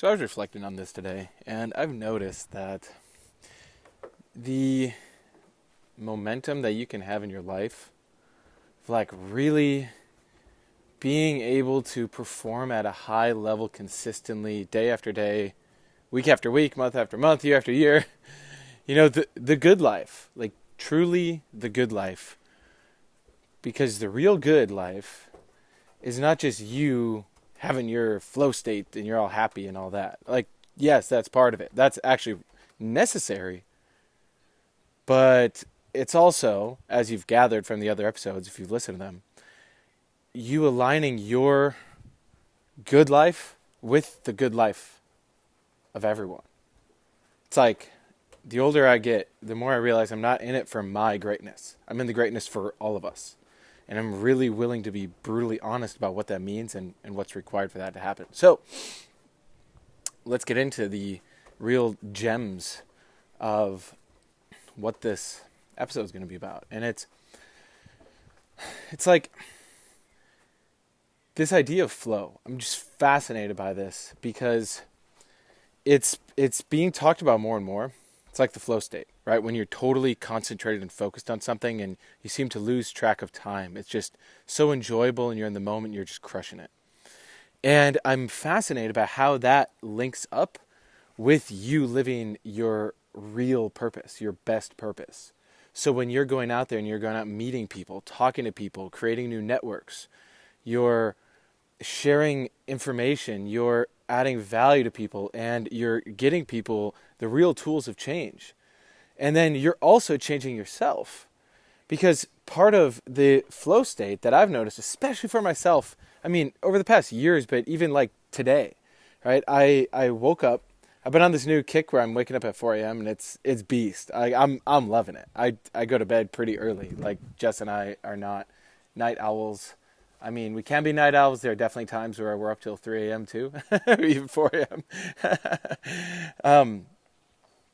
So I was reflecting on this today, and I've noticed that the momentum that you can have in your life, like really being able to perform at a high level consistently, day after day, week after week, month after month, year after year, the good life, like truly the good life. Because the real good life is not just you having your flow state and you're all happy and all that. Like, yes, that's part of it. That's actually necessary. But it's also, as you've gathered from the other episodes, if you've listened to them, you aligning your good life with the good life of everyone. It's like, the older I get, the more I realize I'm not in it for my greatness. I'm in the greatness for all of us. And I'm really willing to be brutally honest about what that means and what's required for that to happen. So, let's get into the real gems of what this episode is going to be about. And it's like this idea of flow. I'm just fascinated by this because it's being talked about more and more. It's like the flow state, right? When you're totally concentrated and focused on something and you seem to lose track of time. It's just so enjoyable and you're in the moment, you're just crushing it. And I'm fascinated by how that links up with you living your real purpose, your best purpose. So when you're going out there and you're going out meeting people, talking to people, creating new networks, you're sharing information, you're adding value to people, and you're getting people the real tools of change. And then you're also changing yourself. Because part of the flow state that I've noticed, especially for myself, I mean, over the past years, but even like today, right? I woke up, I've been on this new kick where I'm waking up at 4 a.m. and it's beast. I'm loving it. I go to bed pretty early. Like Jess and I are not night owls. I mean, we can be night owls. There are definitely times where we're up till 3 a.m. too, even 4 a.m.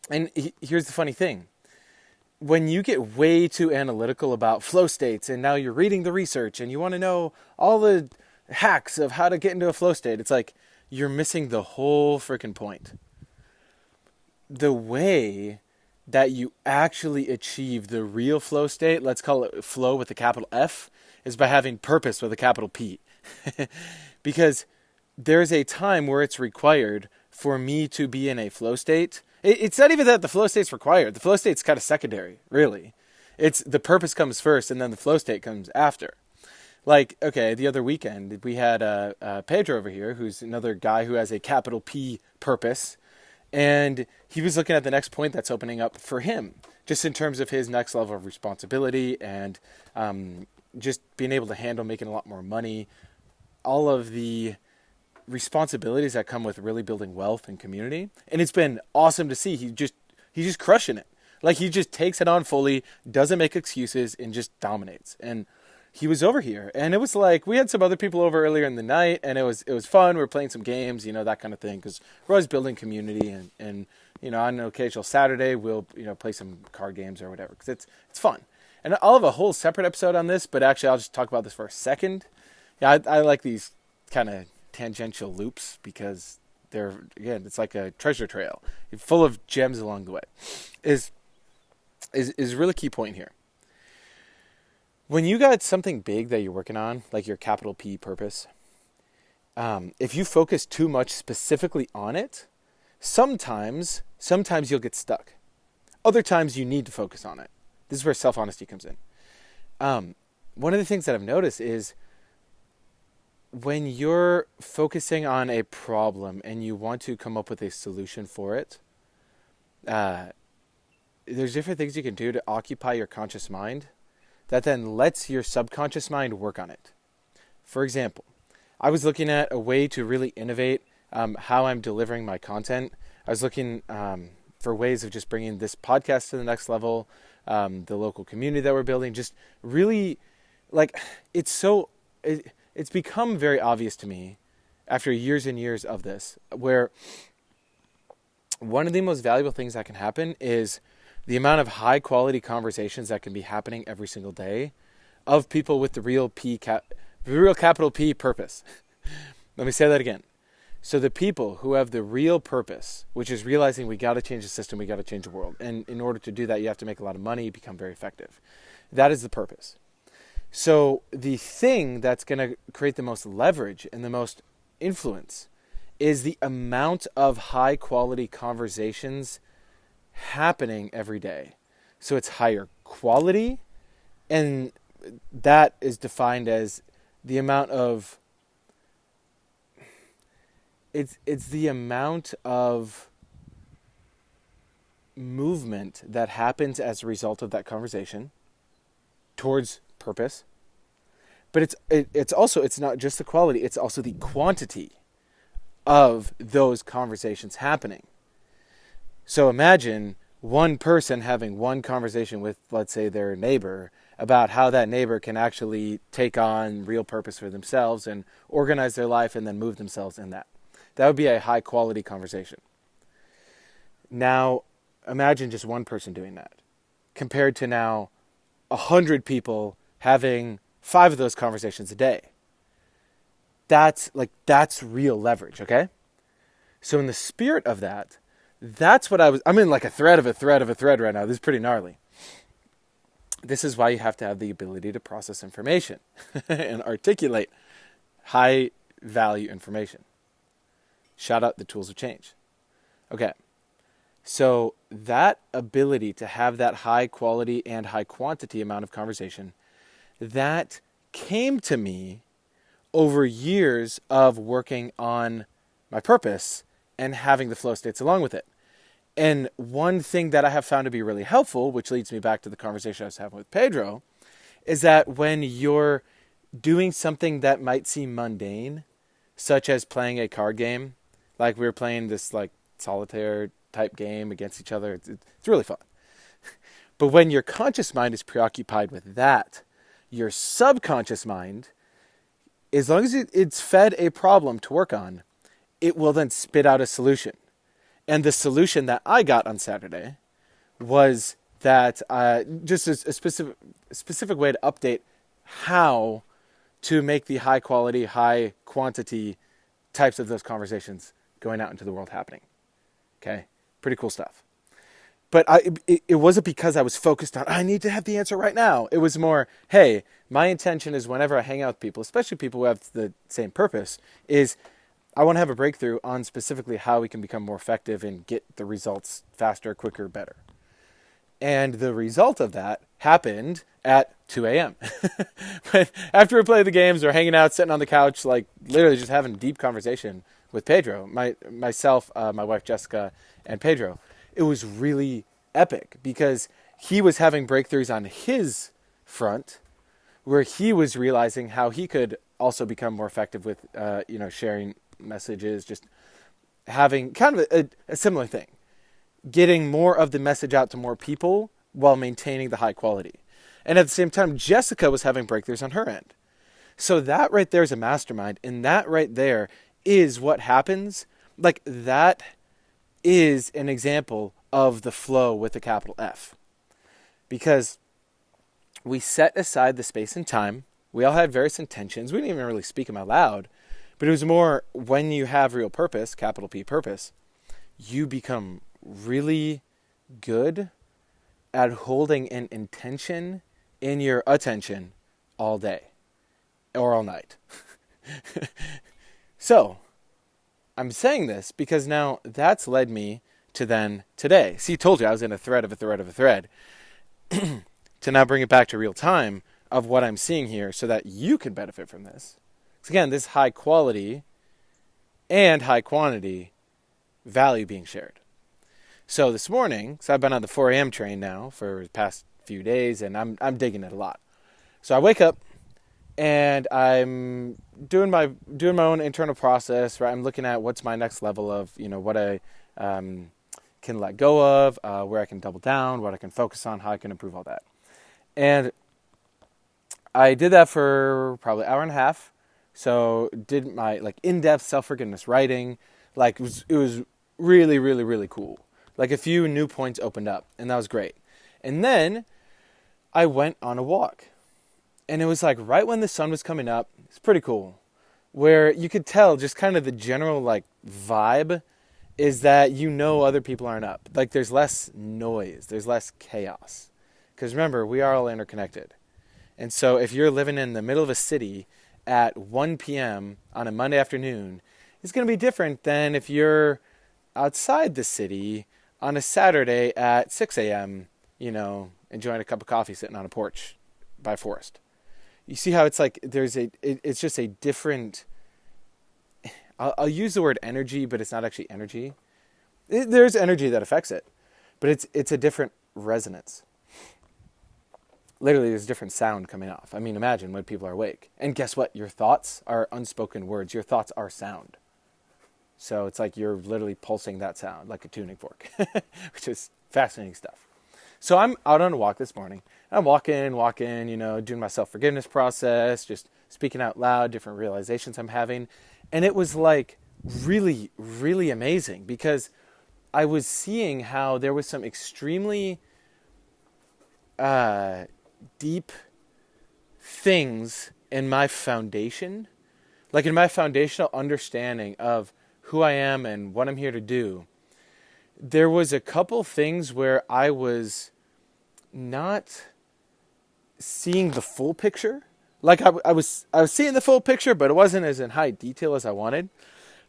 And here's the funny thing. When you get way too analytical about flow states and now you're reading the research and you want to know all the hacks of how to get into a flow state, it's like you're missing the whole freaking point. The way that you actually achieve the real flow state, let's call it flow with a capital F, is by having purpose with a capital P. Because there's a time where it's required for me to be in a flow state. It's not even that the flow state's required. The flow state's kind of secondary, really. It's the purpose comes first and then the flow state comes after. Like, okay, the other weekend we had Pedro over here, who's another guy who has a capital P purpose. And he was looking at the next point that's opening up for him, just in terms of his next level of responsibility and just being able to handle making a lot more money, all of the responsibilities that come with really building wealth and community. And it's been awesome to see. He's just crushing it. Like he just takes it on fully, doesn't make excuses, and just dominates. And he was over here, and it was like we had some other people over earlier in the night, and it was fun. We were playing some games, that kind of thing, because we're always building community, and on an occasional Saturday we'll play some card games or whatever, because it's fun. And I'll have a whole separate episode on this, but actually I'll just talk about this for a second. Yeah, I like these kind of tangential loops because it's like a treasure trail, full of gems along the way. Is a really key point here. When you got something big that you're working on, like your capital P purpose, if you focus too much specifically on it, sometimes you'll get stuck. Other times you need to focus on it. This is where self-honesty comes in. One of the things that I've noticed is when you're focusing on a problem and you want to come up with a solution for it, there's different things you can do to occupy your conscious mind that then lets your subconscious mind work on it. For example, I was looking at a way to really innovate how I'm delivering my content. I was looking for ways of just bringing this podcast to the next level, the local community that we're building, just really, like, it's become very obvious to me after years and years of this, where one of the most valuable things that can happen is the amount of high quality conversations that can be happening every single day of people with the real capital P purpose. Let me say that again. So the people who have the real purpose, which is realizing we got to change the system, we got to change the world. And in order to do that, you have to make a lot of money, become very effective. That is the purpose. So the thing that's going to create the most leverage and the most influence is the amount of high quality conversations happening every day. So it's higher quality, and that is defined as the amount of it's the amount of movement that happens as a result of that conversation towards purpose. But it's also, it's not just the quality, it's also the quantity of those conversations happening. So imagine one person having one conversation with, let's say, their neighbor about how that neighbor can actually take on real purpose for themselves and organize their life and then move themselves in that. That would be a high quality conversation. Now, imagine just one person doing that compared to now 100 people having 5 of those conversations a day. That's real leverage, okay? So in the spirit of that, that's what I'm in like a thread of a thread of a thread right now. This is pretty gnarly. This is why you have to have the ability to process information and articulate high value information. Shout out the tools of change. Okay. So that ability to have that high quality and high quantity amount of conversation, that came to me over years of working on my purpose and having the flow states along with it. And one thing that I have found to be really helpful, which leads me back to the conversation I was having with Pedro, is that when you're doing something that might seem mundane, such as playing a card game, like we were playing this like solitaire type game against each other, it's really fun. But when your conscious mind is preoccupied with that, your subconscious mind, as long as it's fed a problem to work on, it will then spit out a solution. And the solution that I got on Saturday was that just a specific way to update how to make the high quality, high quantity types of those conversations going out into the world happening. Okay? Pretty cool stuff. But it wasn't because I was focused on, I need to have the answer right now. It was more, hey, my intention is whenever I hang out with people, especially people who have the same purpose, is I want to have a breakthrough on specifically how we can become more effective and get the results faster, quicker, better. And the result of that happened at 2 a.m. After we played the games or hanging out, sitting on the couch, like literally just having a deep conversation with Pedro, myself, my wife Jessica, and Pedro. It was really epic because he was having breakthroughs on his front where he was realizing how he could also become more effective with, sharing messages, just having kind of a similar thing, getting more of the message out to more people while maintaining the high quality. And at the same time, Jessica was having breakthroughs on her end. So that right there is a mastermind, and that right there is what happens. Like that is an example of the flow with a capital F. Because we set aside the space and time. We all had various intentions. We didn't even really speak them out loud. But it was more when you have real purpose, capital P purpose, you become really good at holding an intention in your attention all day or all night. So I'm saying this because now that's led me to then today. See, I told you I was in a thread of a thread of a thread. To now bring it back to real time of what I'm seeing here so that you can benefit from this. Because again, this high quality and high quantity value being shared. So this morning, so I've been on the 4 a.m. train now for the past few days, and I'm digging it a lot. So I wake up and I'm doing my own internal process, right? I'm looking at what's my next level of, what I can let go of, where I can double down, what I can focus on, how I can improve all that. And I did that for probably an hour and a half. So did my in-depth self-forgiveness writing. It was really, really, really cool. A few new points opened up, and that was great. And then I went on a walk. And it was right when the sun was coming up. It's pretty cool. where you could tell just kind of the general like vibe is that other people aren't up. Like there's less noise, there's less chaos. Because remember, we are all interconnected. And so if you're living in the middle of a city at 1 p.m. on a Monday afternoon, it's going to be different than if you're outside the city on a Saturday at 6 a.m., enjoying a cup of coffee sitting on a porch by a forest. You see how it's like it's just a different, I'll use the word energy, but it's not actually energy. There's energy that affects it, but it's a different resonance. Literally, there's a different sound coming off. I mean, imagine when people are awake. And guess what? Your thoughts are unspoken words. Your thoughts are sound. So it's like you're literally pulsing that sound like a tuning fork, which is fascinating stuff. So I'm out on a walk this morning. I'm walking, doing my self-forgiveness process, just speaking out loud, different realizations I'm having. And it was like really, really amazing because I was seeing how there was some extremely deep things in my foundation, like in my foundational understanding of who I am and what I'm here to do. There was a couple things where I was not seeing the full picture. Like I was seeing the full picture, but it wasn't as in high detail as I wanted.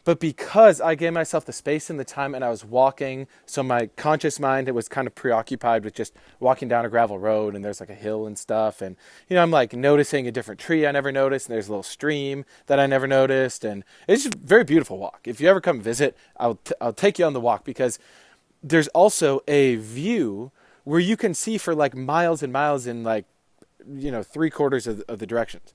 But because I gave myself the space and the time and I was walking, so my conscious mind, it was kind of preoccupied with just walking down a gravel road and there's like a hill and stuff. And, I'm like noticing a different tree I never noticed. And there's a little stream that I never noticed. And it's just a very beautiful walk. If you ever come visit, I'll take you on the walk because there's also a view where you can see for like miles and miles in like, 3/4 of the directions.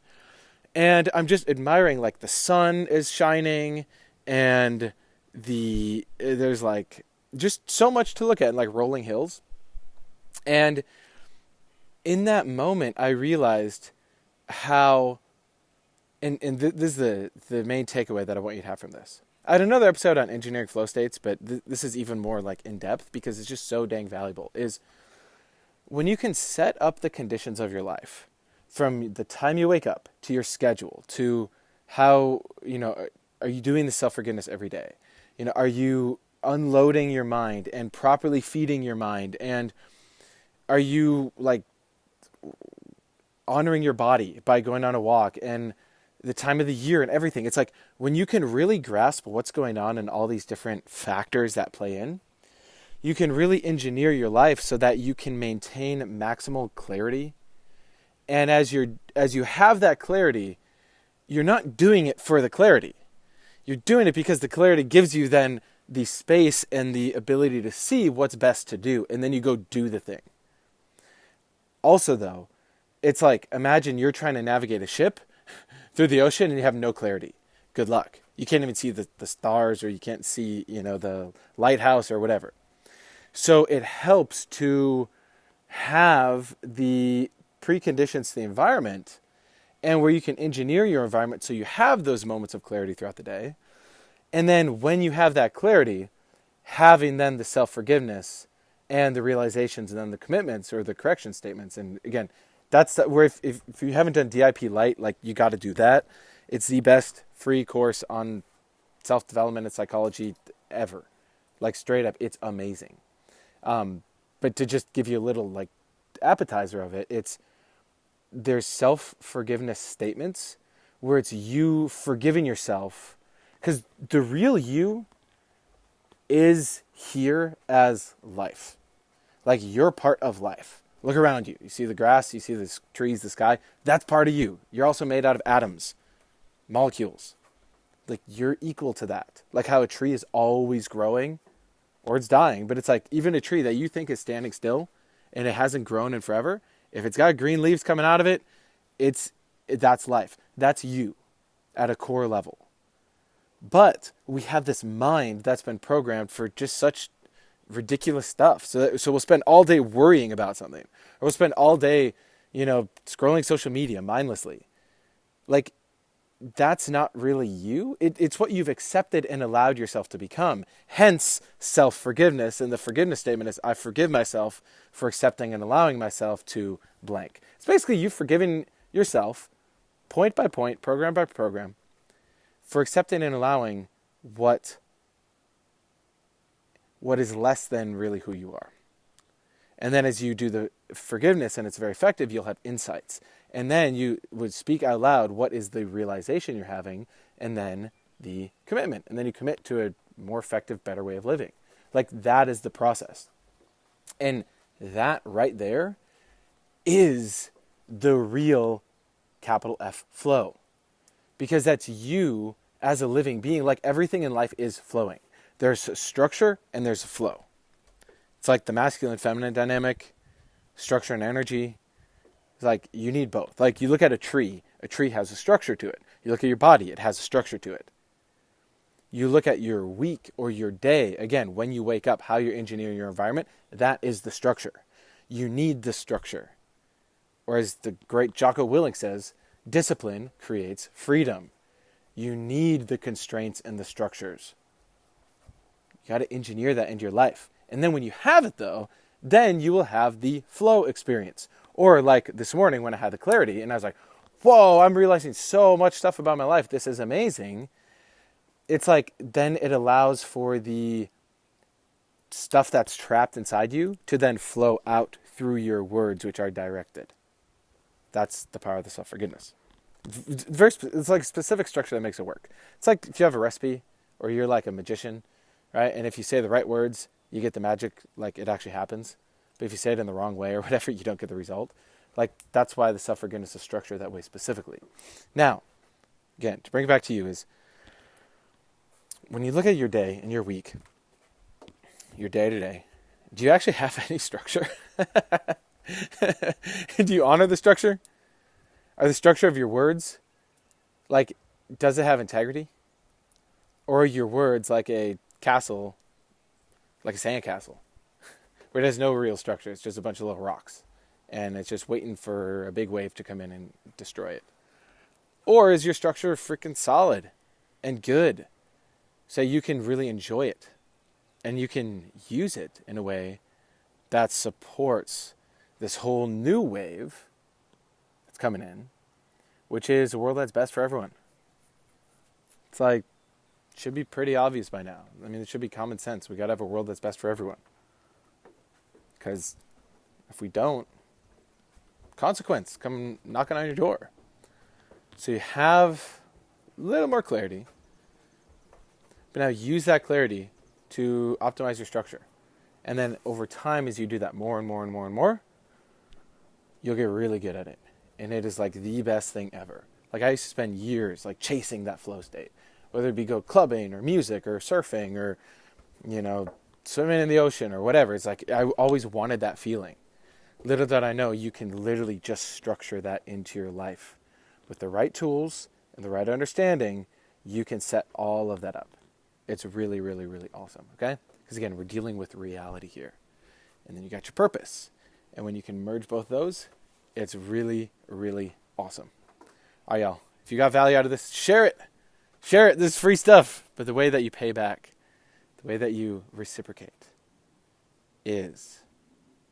And I'm just admiring like the sun is shining and there's like just so much to look at, like rolling hills. And in that moment, I realized how, and this is the main takeaway that I want you to have from this. I had another episode on engineering flow states, but this is even more like in depth because it's just so dang valuable, is when you can set up the conditions of your life from the time you wake up to your schedule to how, are you doing the self-forgiveness every day? Are you unloading your mind and properly feeding your mind? And are you like honoring your body by going on a walk and the time of the year and everything? It's like when you can really grasp what's going on and all these different factors that play in, you can really engineer your life so that you can maintain maximal clarity. And as you have that clarity, you're not doing it for the clarity. You're doing it because the clarity gives you then the space and the ability to see what's best to do. And then you go do the thing. Also, though, it's like, imagine you're trying to navigate a ship through the ocean and you have no clarity. Good luck. You can't even see the stars, or you can't see, the lighthouse or whatever. So it helps to have the preconditions to the environment, and where you can engineer your environment so you have those moments of clarity throughout the day. And then when you have that clarity, having then the self-forgiveness and the realizations and then the commitments or the correction statements. And again, that's where if you haven't done DIP Light, like you got to do that. It's the best free course on self-development and psychology ever. Like straight up, it's amazing. But to just give you a little like appetizer of it, there's self-forgiveness statements where it's you forgiving yourself, because the real you is here as life. Like you're part of life. Look around you. You see the grass, you see the trees, the sky. That's part of you. You're also made out of atoms, molecules. Like you're equal to that. Like how a tree is always growing or it's dying, but it's like even a tree that you think is standing still and it hasn't grown in forever, if it's got green leaves coming out of it, that's life. That's you at a core level. But we have this mind that's been programmed for just such ridiculous stuff. So we'll spend all day worrying about something, or we'll spend all day, scrolling social media mindlessly. Like, that's not really you. It's what you've accepted and allowed yourself to become. Hence, self-forgiveness. And the forgiveness statement is, I forgive myself for accepting and allowing myself to blank. It's basically you forgiving yourself, point by point, program by program, for accepting and allowing what is less than really who you are. And then as you do the forgiveness and it's very effective, you'll have insights. And then you would speak out loud what is the realization you're having, and then the commitment. And then you commit to a more effective, better way of living. Like, that is the process. And that right there is the real capital F flow. Because that's you as a living being. Like, everything in life is flowing. There's a structure and there's a flow. It's like the masculine feminine dynamic, structure and energy. It's like you need both. Like, you look at a tree has a structure to it. You look at your body, it has a structure to it. You look at your week or your day, again, when you wake up, how you're engineering your environment, that is the structure. You need the structure. Or as the great Jocko Willink says, discipline creates freedom. You need the constraints and the structures. You got to engineer that into your life. And then when you have it, though, then you will have the flow experience. Or like this morning when I had the clarity and I was like, whoa, I'm realizing so much stuff about my life. This is amazing. It's like, then it allows for the stuff that's trapped inside you to then flow out through your words, which are directed. That's the power of the self-forgiveness. It's like a specific structure that makes it work. It's like if you have a recipe or you're like a magician, right? And if you say the right words, you get the magic, like it actually happens. But if you say it in the wrong way or whatever, you don't get the result. Like, that's why the self-forgiveness is structured that way specifically. Now, again, to bring it back to you is, when you look at your day and your week, your day to day, do you actually have any structure? Do you honor the structure? Are the structure of your words, like, does it have integrity? Or are your words like a castle, like a sandcastle, where it has no real structure? It's just a bunch of little rocks, and it's just waiting for a big wave to come in and destroy it. Or is your structure freaking solid and good, so you can really enjoy it, and you can use it in a way that supports this whole new wave that's coming in, which is a world that's best for everyone. It's like, it should be pretty obvious by now. I mean, it should be common sense. We got to have a world that's best for everyone. Because if we don't, consequence come knocking on your door. So you have a little more clarity, but now use that clarity to optimize your structure. And then over time, as you do that more and more and more and more, you'll get really good at it. And it is like the best thing ever. Like, I used to spend years like chasing that flow state, whether it be go clubbing or music or surfing or, swimming in the ocean or whatever. It's like, I always wanted that feeling. Little did I know, you can literally just structure that into your life. With the right tools and the right understanding, you can set all of that up. It's really, really, really awesome, okay? Because again, we're dealing with reality here. And then you got your purpose. And when you can merge both those, it's really, really awesome. All right, y'all. If you got value out of this, share it. Share it. This is free stuff. But the way that you pay back, the way that you reciprocate is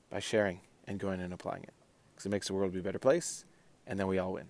by sharing and going and applying it. Because it makes the world be a better place. And then we all win.